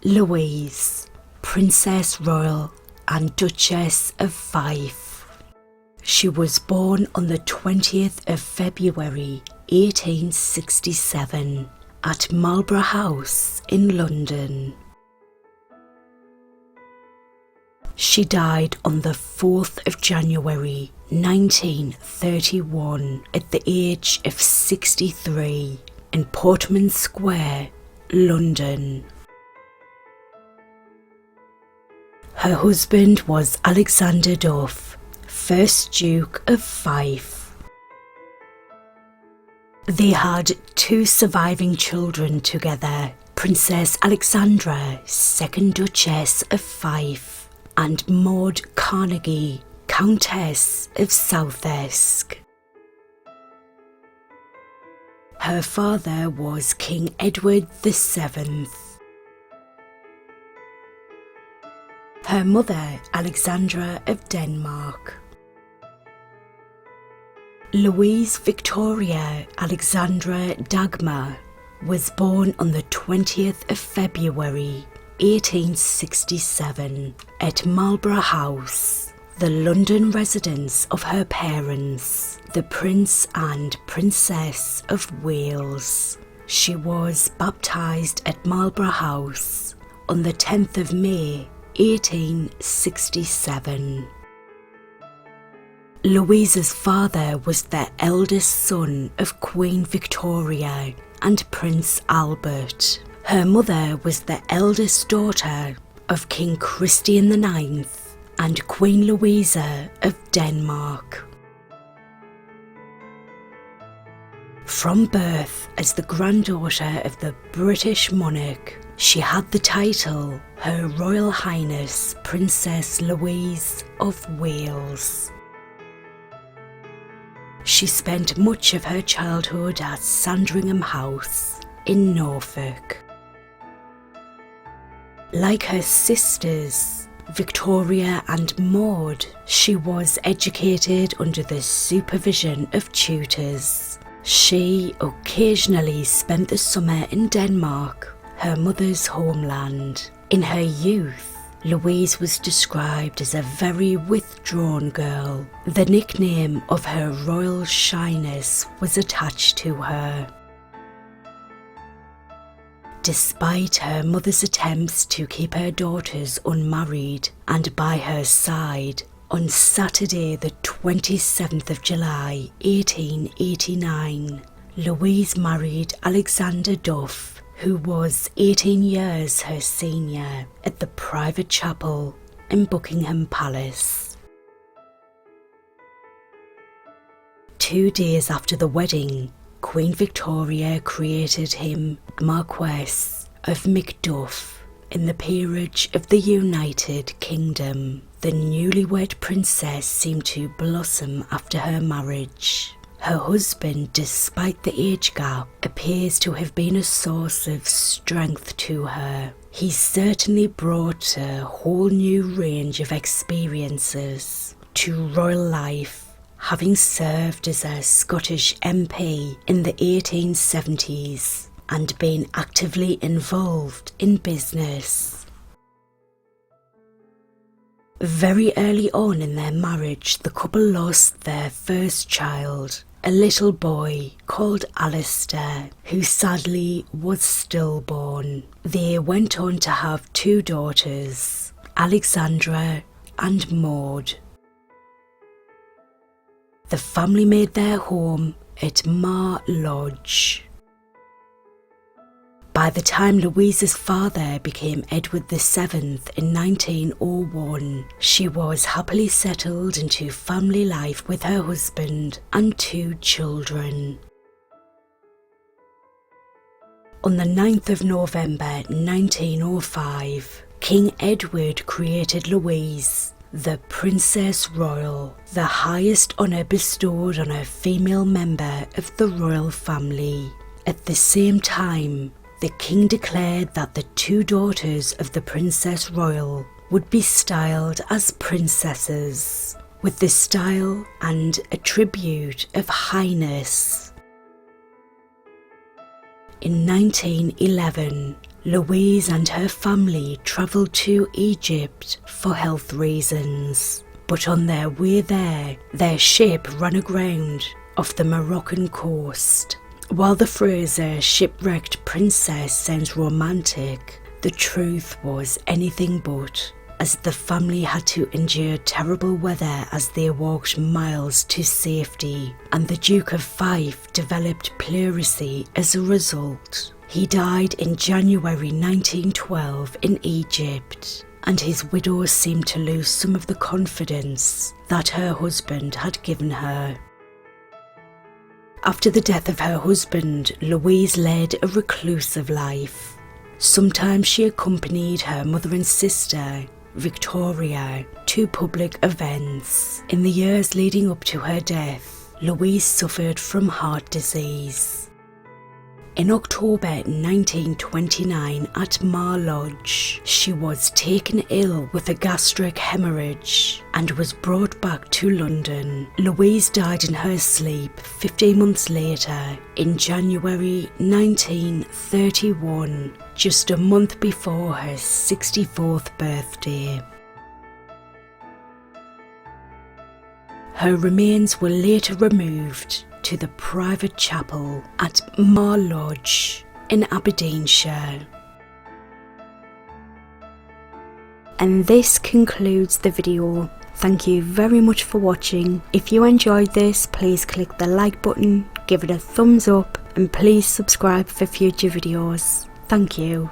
Louise, Princess Royal and Duchess of Fife. She was born on the 20th of February 1867 at Marlborough House in London. She died on the 4th of January 1931 at the age of 63 in Portman Square, London. Her husband was Alexander Duff, 1st Duke of Fife. They had 2 surviving children together, Princess Alexandra, 2nd Duchess of Fife, and Maud Carnegie, Countess of Southesk. Her father was King Edward VII. Her mother, Alexandra of Denmark. Louise Victoria Alexandra Dagmar was born on the 20th of February 1867 at Marlborough House, the London residence of her parents, the Prince and Princess of Wales. She was baptised at Marlborough House on the 10th of May 1867. Louise's father was the eldest son of Queen Victoria and Prince Albert. Her mother was the eldest daughter of King Christian IX and Queen Louisa of Denmark. From birth as the granddaughter of the British monarch, she had the title Her Royal Highness Princess Louise of Wales. She spent much of her childhood at Sandringham House in Norfolk. Like her sisters, Victoria and Maud, she was educated under the supervision of tutors. She occasionally spent the summer in Denmark, her mother's homeland. In her youth, Louise was described as a very withdrawn girl. The nickname of her royal shyness was attached to her. Despite her mother's attempts to keep her daughters unmarried and by her side, on Saturday the 27th of July 1889, Louise married Alexander Duff, who was 18 years her senior, at the private chapel in Buckingham Palace. 2 days after the wedding, Queen Victoria created him Marquess of Macduff in the peerage of the United Kingdom. The newlywed princess seemed to blossom after her marriage. Her husband, despite the age gap, appears to have been a source of strength to her. He certainly brought a whole new range of experiences to royal life, having served as a Scottish MP in the 1870s and been actively involved in business. Very early on in their marriage, the couple lost their first child, a little boy called Alistair, who sadly was stillborn. They went on to have 2 daughters, Alexandra and Maud. The family made their home at Mar Lodge. By the time Louise's father became Edward VII in 1901, she was happily settled into family life with her husband and 2 children. On the 9th of November 1905, King Edward created Louise the Princess Royal, the highest honour bestowed on a female member of the royal family. At the same time, the king declared that the 2 daughters of the Princess Royal would be styled as princesses, with the style and attribute of highness. In 1911, Louise and her family travelled to Egypt for health reasons, but on their way there, their ship ran aground off the Moroccan coast. While the phrase "shipwrecked princess" sounds romantic, the truth was anything but, as the family had to endure terrible weather as they walked miles to safety, and the Duke of Fife developed pleurisy as a result. He died in January 1912 in Egypt, and his widow seemed to lose some of the confidence that her husband had given her. After the death of her husband, Louise led a reclusive life. Sometimes she accompanied her mother and sister, Victoria, to public events. In the years leading up to her death, Louise suffered from heart disease. In October 1929 at Mar Lodge, she was taken ill with a gastric hemorrhage and was brought back to London. Louise died in her sleep 15 months later, in January 1931, just a month before her 64th birthday. Her remains were later removed to the private chapel at Mar Lodge in Aberdeenshire. And this concludes the video. Thank you very much for watching. If you enjoyed this, please click the like button, give it a thumbs up, and please subscribe for future videos. Thank you.